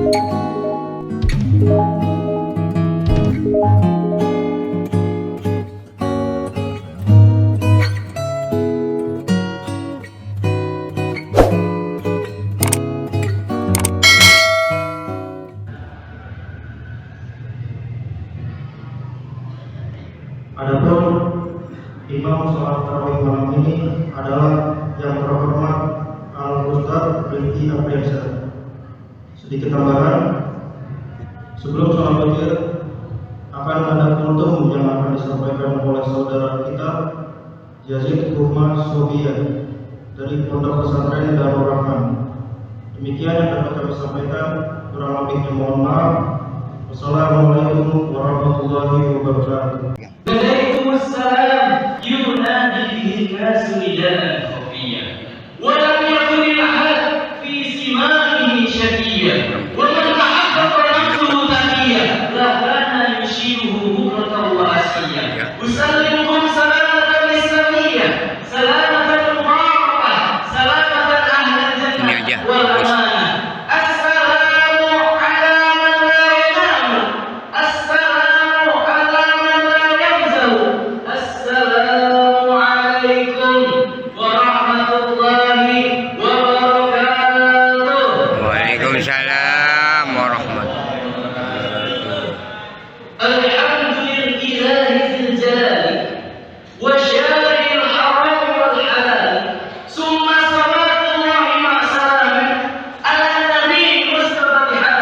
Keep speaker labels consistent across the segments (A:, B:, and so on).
A: Adapun imam sholat tarawih malam ini adalah yang terhormat Al-Ustaz Rifki Abdiasa. Sedikit tambahan, sebelum sholat witir akan ada kultum yang akan disampaikan oleh saudara kita Yazid Kurma Sobia dari Pondok Pesantren Darul Rahman. Demikian yang dapat kami sampaikan, kurang lebihnya mohon maaf. Wassalamualaikum warahmatullahi wabarakatuh.
B: Waalaikumsalam. Yunadi bihi nasu nidaan khafiyya wa lam yakun al-ahad fi simamihi shaqiyya wa man tahaqqaqa nafsuhu taqiyya la kana yushiruhu bukratan wa asiyya. Usallimukum salamatan islamiyya, salamatan mubarakah, salamatan ahlan jannah wal amanah.
C: Waalaikumsalam warahmatullahi wabarakatuh.
B: Alhamdulillahi dzil jalali wa syaril haram wal halal. Summa salatullahi ma salam ala nabi mustafa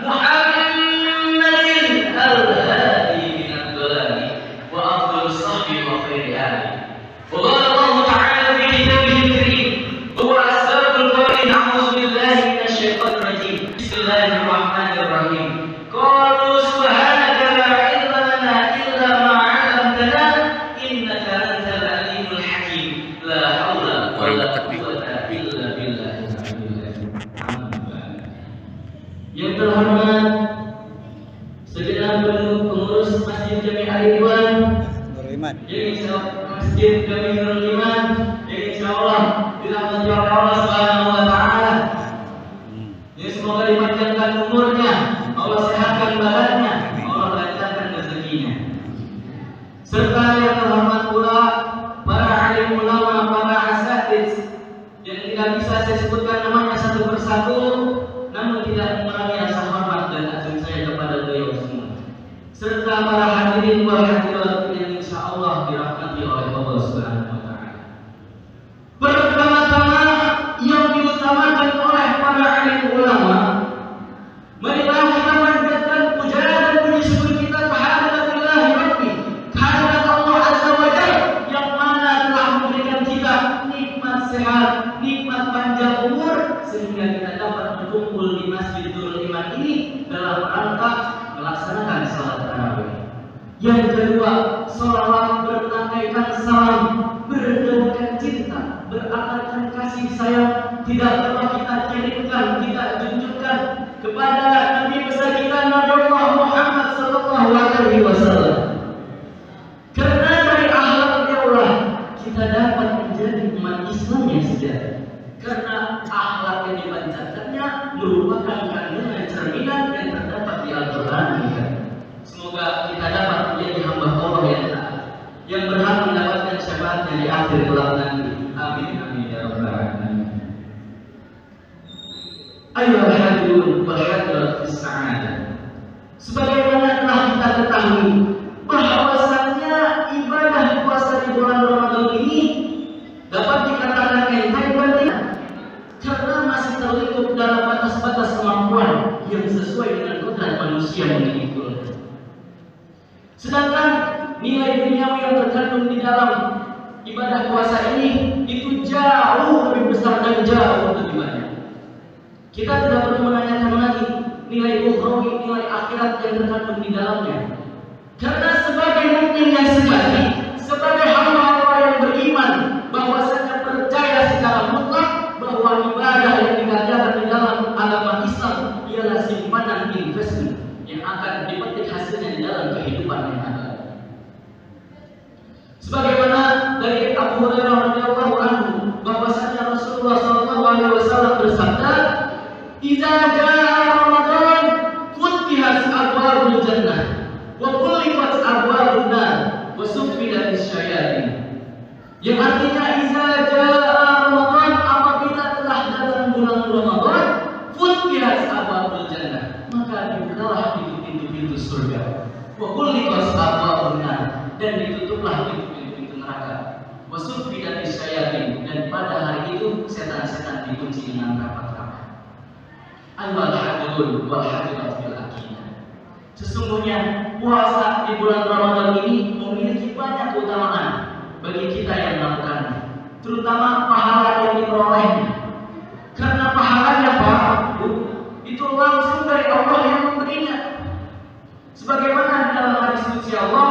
B: Muhammadin al-hadi min ad-dalali wa afdalus sahbi wa khairi ali. Wa Allah ta'ala fi kitabihi al-karim huwa asbabul qarin. A'udzu billahi minasy syaitonir rajim. Bismillahirrahmanirrahim. Qalu subhanaka la ilma lana illa ma 'allamtana innaka antal alimul hakim. La haula wa la quwwata illa billahil aliyyil azim. Yang terhormat segenap pengurus Masjid Jami Al-Ridwan, Masjid Jami Al-Iman, yang insyaallah dirahmati Allah Subhanahu wa taala. Ya, semoga dipanjangkan umurnya, Allah sehatkan badannya, Allah lancarkan rezekinya. Serta yang terhormat pula para alim ulama, para asatidz yang tidak bisa saya sebutkan namanya satu persatu, namun tidak mengurangi rasa hormat dan azim saya kepada beliau semua. Serta para hadirin wal hadirat yang insyaallah dirahmati oleh Allah Subhanahu wa taala. Pertama-tama yang diutamakan oleh para alim ulama, marilah kita panjatkan puja dan puji syukur kita kehadirat Rabbi, kehadirat Allah Azza wa Jalla yang mana telah memberikan kita nikmat sehat, nikmat panjang umur sehingga kita dapat berkumpul di Masjidul Iman ini dalam rangka melaksanakan salat tarawih. Yang kedua, salawat bertandaikan salam, berdaukan cinta, berakarkan kasih sayang tidak perlu kita kirimkan, kita junjukkan kepada Nabi besar kita Nabi Muhammad sallallahu alaihi wasallam. Karena dari akhlaknya Allah kita dapat menjadi umat Islam yang sejati. Karena akhlak yang dipanjatkannya merupakan kandungan cerminan yang terdapat di Al-Qur'an. Semoga kita dapat menjadi hamba Allah yang taat, yang berhak mendapatkan syafaatnya di akhir kelak nanti. Amin amin ya rabbal alamin. Ayyuhal hadirun wal hadirat fis sa'adah. Sebagaimana telah kita ketahui bahwasannya ibadah puasa di bulan Ramadan ini dapat dikatakan enteng banget karena masih terlingkup dalam batas-batas kemampuan yang sesuai dengan kodrat manusia yang diikulkan. Sedangkan nilai duniawi yang terkandung di dalam ibadah puasa ini itu jauh lebih besar dan jauh lebih banyak. Kita tidak perlu menanyakan lagi nilai ukhrawi, nilai akhirat yang terkandung di dalamnya. Karena sebagai mukmin yang sejati, sebagai hamba-hamba yang beriman, bahwasanya percaya secara mutlak bahwa ibadah yang dikerjakan di dalam agama Islam ialah simpanan investment yang akan dipetik hasilnya di dalam kehidupan yang ada. Sebagaimana dari Abu Hurairah radhiyallahu anhu bahwasanya Rasulullah sallallahu alaihi wasallam bersabda, "Idza jaa Ramadan surga. Wa ghulliqat abwabun nar, dan ditutuplah pintu-pintu neraka. Wa suffidat syayatin, dan pada hari itu setan-setan dikunci dengan rapat-rapat. Ayyuhal hadirun wal hadirat fil aqidah. Sesungguhnya puasa di bulan Ramadan ini memiliki banyak keutamaan bagi kita yang melakukannya, terutama pahala yang diperolehnya. Karena pahalanya Pak, itu langsung dari Allah yang memberinya. Sebagaimana di dalam hadis qudsi Allah,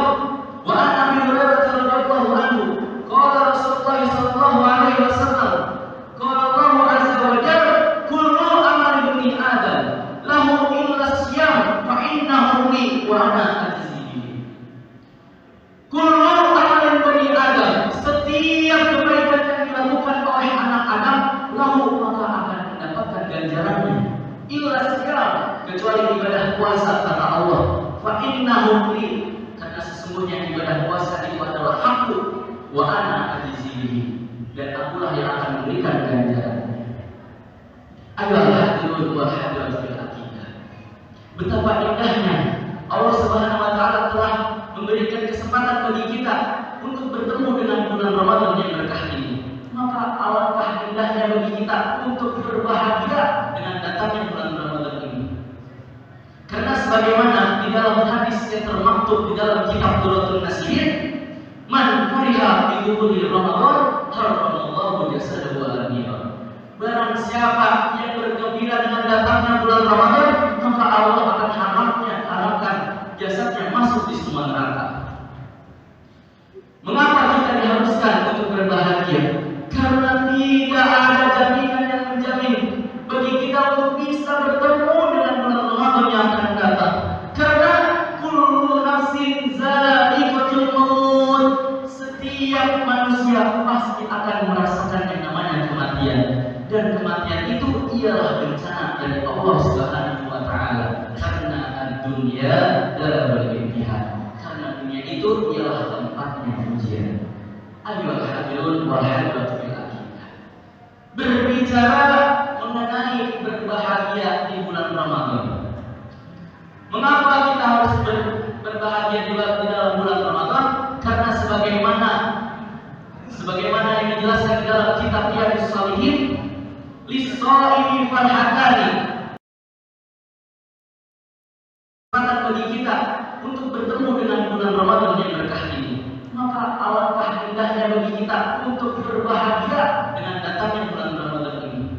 B: wa an Abi Hurairah radhiyallahu anhu, qala Rasulullah sallallahu alaihi wasallam, qala Allah azza wa jalla, kullu amali ibni Adam lahu illa siyam fa innahu li wa ana ajzi bihi. Kullu amali ibni Adam, setiap kebaikan yang dilakukan oleh anak Adam, lahu maka akan mendapatkan ganjarannya. Illa siyam, kecuali ibadah puasa kata Allah. Fa innahu li, karena sesungguhnya ibadah puasa itu adalah hakku, wa ana ajzihi, dan akulah yang akan memberikan ganjarannya. Ayyuhal hadirun wal hadirat fil aqidah. Betapa indahnya Allah Subhanahu wa taala telah memberikan kesempatan bagi kita untuk bertemu dengan bulan Ramadan yang berkah ini. Maka alangkah indahnya bagi kita untuk berbahagia dengan datangnya bulan Ramadan ini. Karena sebagaimana di dalam hadis yang termaktub di dalam kitab Durratun Nasihin, man fariha bi dukhuli Ramadan haramallahu jasadahu ala nar. Barang siapa yang bergembira dengan datangnya bulan Ramadan, maka Allah akan haramkan jasadnya masuk di semua neraka. Mengapa kita diharuskan untuk berbahagia? Karena tidak ada jaminan yang menjamin bagi kita untuk bisa bertemu dengan bulan Ramadan yang akan datang. Karena kullu nafsin za'iqatul maut, setiap manusia pasti akan merasakan yang namanya kematian, dan kematian itu ialah bencana dari Allah Subhanahu wa taala. Karena dunia darul imtihan, karena dunia itu ialah tempatnya ujian. Ayyuhal hadirun wal hadirat fil aqidah. Berbicara mengenai berbahagia di bulan Ramadan. Mengapa kita harus berbahagia di dalam bulan Ramadan? Karena sebagaimana yang dijelaskan di dalam kitab Riyadhus Shalihin, lis-shaimi farhatani, kesempatan bagi kita untuk bertemu dengan bulan Ramadan yang berkah ini. Maka alangkah indahnya bagi kita untuk berbahagia dengan datangnya bulan Ramadan ini.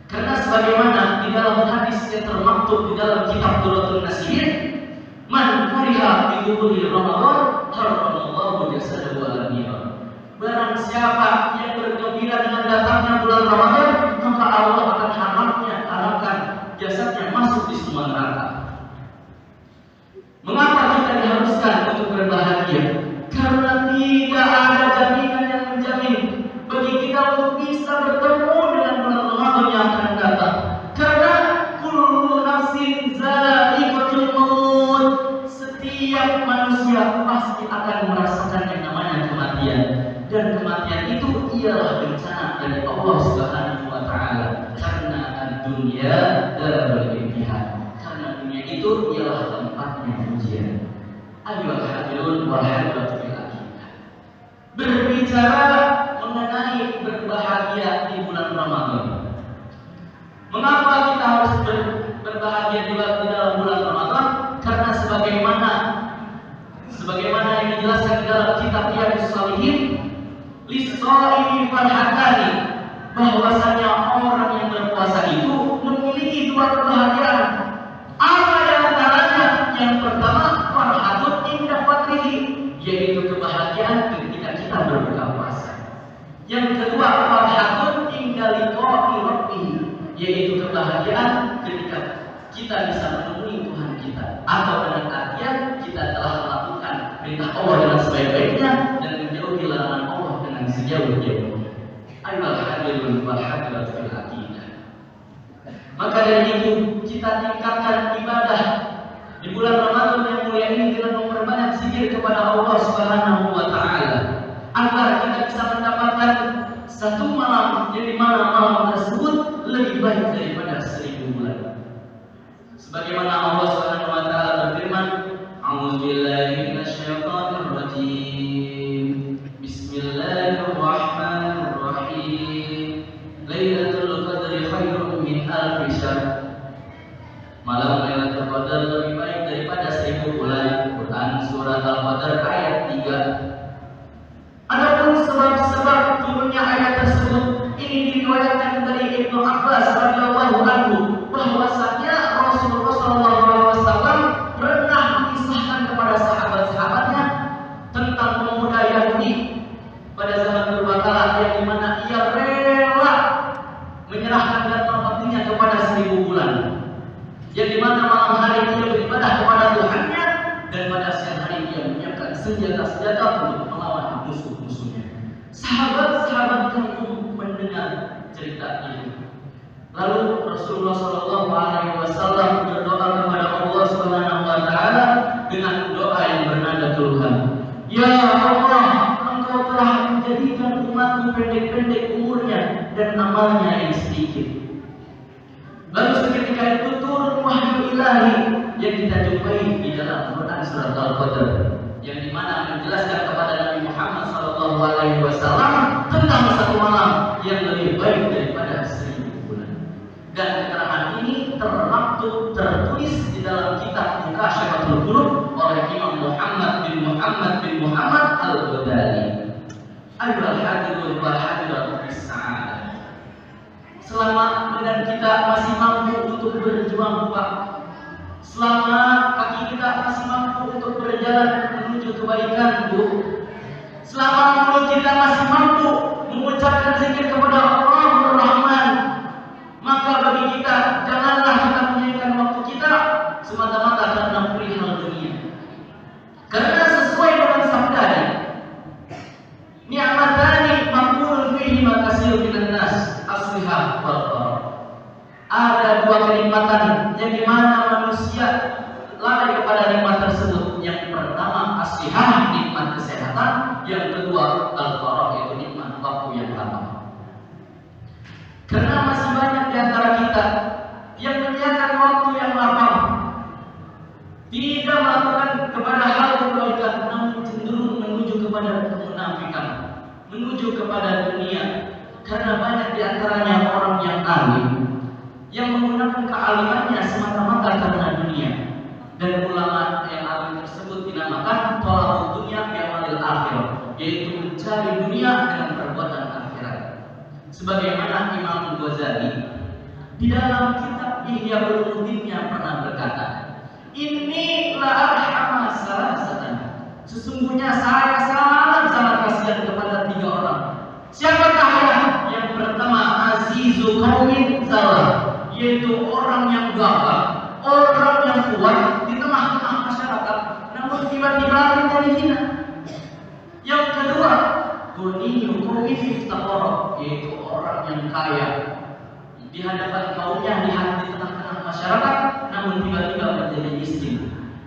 B: Karena sebagaimana di dalam hadis yang termaktub di dalam kitab Durratun Nasihin, man fariha bi dukhuli Ramadan haramallahu jasadahu ala nar. Barang siapa yang bergembira dengan datangnya bulan Ramadan, maka Allah akan haramkan jasadnya masuk di semua neraka. Mengapa kita diharuskan untuk berbahagia? Karena tidak ada jaminan yang menjamin bagi kita untuk bisa bertemu dengan bulan Ramadan yang akan datang. Karena kullu nafsin za'iqatul maut, setiap manusia pasti akan merasakan yang namanya kematian, dan kematian itu ialah bencana dari Allah Subhanahu wa taala. Karena dunia darul imtihan, karena dunia itu ialah tempatnya ujian. Ayyuhal hadirun wal hadirat fil aqidah. Berbicara mengenai berbahagia di bulan Ramadan. Mengapa kita harus berbahagia di dalam bulan Ramadan? Karena sebagaimana yang dijelaskan di dalam kitab Riyadhus Shalihin, lis-shaimi farhatani, bahwasanya orang yang berpuasa itu memiliki dua kebahagiaan. Apa di antaranya? Yang pertama, farhatun inda fatrihi, yaitu kebahagiaan ketika kita berbuka puasa. Yang kedua, farhatun inda liqa'i rabbih, yaitu kebahagiaan ketika kita bisa menemui Tuhan kita, atau dengan artian kita telah melakukan perintah Allah dengan sebaik-baiknya dan menjauhi larangan Allah dengan sejauh-jauhnya. Ayyuhal hadirun wal hadirat fil aqidah. Maka dari itu kita tingkatkan ibadah di bulan Ramadan yang mulia ini dengan memperbanyak zikir kepada Allah Subhanahu wa taala, agar kita bisa mendapatkan satu malam yang dimana malam tersebut lebih baik daripada 1000 bulan. Sebagaimana Allah Subhanahu wa taala berfirman, alfi syahr. Malam Lailatul Qadar lebih baik daripada 1000 bulan. Quran surat Al-Qadar ayat 3. Adapun sebab-sebab turunnya ayat tersebut ini diriwayatkan dari Ibnu Abbas radhiyallahu anhu bahwasanya Rasulullah SAW pernah mengisahkan kepada sahabat-sahabatnya tentang pemuda Yahudi pada zaman berbakalah yang dimana ia rela menyerahkan dan waktunya kepada 1000 bulan, yang dimana malam hari dia beribadah kepada Tuhannya dan pada siang hari dia menyiapkan senjata-senjata untuk melawan musuh-musuhnya. Sahabat-sahabat kamu mendengar cerita ini. Lalu Rasulullah SAW berdoa kepada Allah Subhanahu wa Ta'ala dengan doa yang bernada keluhan. Ya Allah, Engkau telah menjadikan umatmu pendek-pendek umurnya dan amalnya yang sedikit. Lalu seketika itu turun wahyu ilahi yang kita jumpai di dalam Quran surat Al-Qadar, yang dimana menjelaskan kepada Nabi Muhammad SAW tentang satu malam yang lebih baik daripada 1000 bulan. Dan keterangan ini tertulis di dalam kitab Mukasyfatul Qulub oleh Imam Muhammad bin Muhammad Al-Ghazali. Ayyuhal hadirun wal hadirat bis sa'adah. Selama badan kita masih mampu untuk berjuang, Pak. Selama kaki kita masih mampu untuk berjalan menuju kebaikan, Bu. Selama mulut kita masih mampu mengucapkan zikir kepada Allahur Rahman, maka bagi kita janganlah kita menyia-nyiakan waktu kita semata-mata karena perihal dunia. Karena sesuai dengan sabdanya, ni'matani maqbulun fihi ma katsirun minan nas as-sihah wal farah. Ada dua kenikmatan yang dimana manusia lalai kepada nikmat tersebut. Yang pertama as-sihah, nikmat kesehatan. Yang kedua al-farah, yaitu nikmat waktu yang lama. Karena masih banyak di antara kita yang menyediakan waktu yang lapang, tidak melakukan kepada hal kebaikan, namun cenderung menuju kepada kemunafikan, menuju kepada dunia. Karena banyak di antaranya orang yang alim yang menggunakan kealimannya semata-mata karena dunia. Dan ulama yang alim tersebut dinamakan tolak dunia bi'amalil akhir, yaitu mencari dunia dengan perbuatan akhirat. Sebagaimana Imam Ghazali di dalam kitab Ihya Ulumuddinnya pernah berkata, "Inni la arhama salasatan." Sesungguhnya saya sangat kasihan kepada 3 orang. Siapakah ya? Yang pertama azizu qaumin zalah, yaitu orang yang gagah, orang yang kuat di tengah-tengah masyarakat, namun tiba-tiba menjadi hina. Yang kedua, ghaniyu qaumin iftaqara, yaitu orang yang kaya di hadapan kaumnya, di tengah-tengah masyarakat, namun tiba-tiba menjadi miskin.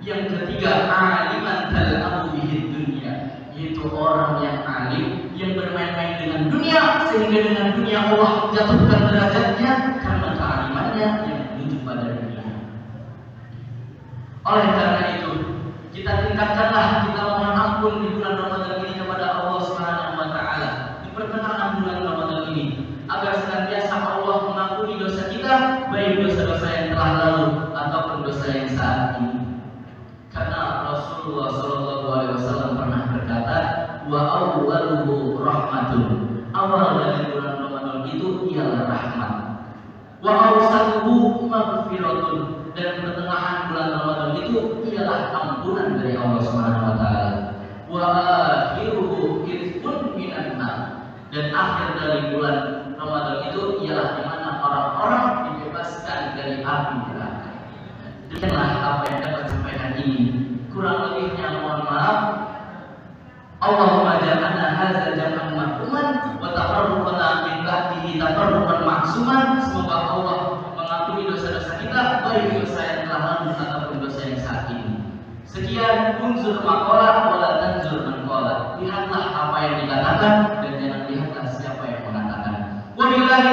B: Yang ketiga, aliman tal'abu bihid dunya, yaitu orang yang alim yang bermain-main dengan dunia, sehingga dengan dunia Allah jatuhkan derajatnya karena kealimannya yang menuju pada dunia. Oleh karena itu, kita tingkatkanlah, kita mohon ampun di bulan Ramadan ini kepada Allah Subhanahu wa Ta'ala, di pertengahan bulan Ramadan ini, agar senantiasa Allah mengampuni dosa kita, baik dosa-dosa yang telah lalu ataupun dosa yang saat ini. Karena Rasulullah SAW pernah berkata, wa awwaluhu rahmatun, awal dari bulan Ramadan itu ialah rahmat. Wa awsatuhu maghfiratun, dan pertengahan bulan Ramadan itu ialah ampunan dari Allah Subhanahu wa Ta'ala. Wa akhiruhu izqun minan nar, dan akhir dari bulan Ramadan itu ialah di mana orang-orang dibebaskan dari api neraka. Demikianlah apa yang dapat sampaikan ini. Kurang lebihnya mohon maaf. Allahumma ja'alna hadza jam'an marhuman wa tafarraqna min ba'dihi tafarruqan ma'suman. Semoga Allah mengampuni dosa-dosa kita, baik dosa yang telah lalu ataupun dosa yang saat ini. Sekian, unzur maqala wa la tanzur man qala. Lihatlah apa yang dikatakan dan jangan lihatlah siapa yang mengatakan. Wabillahi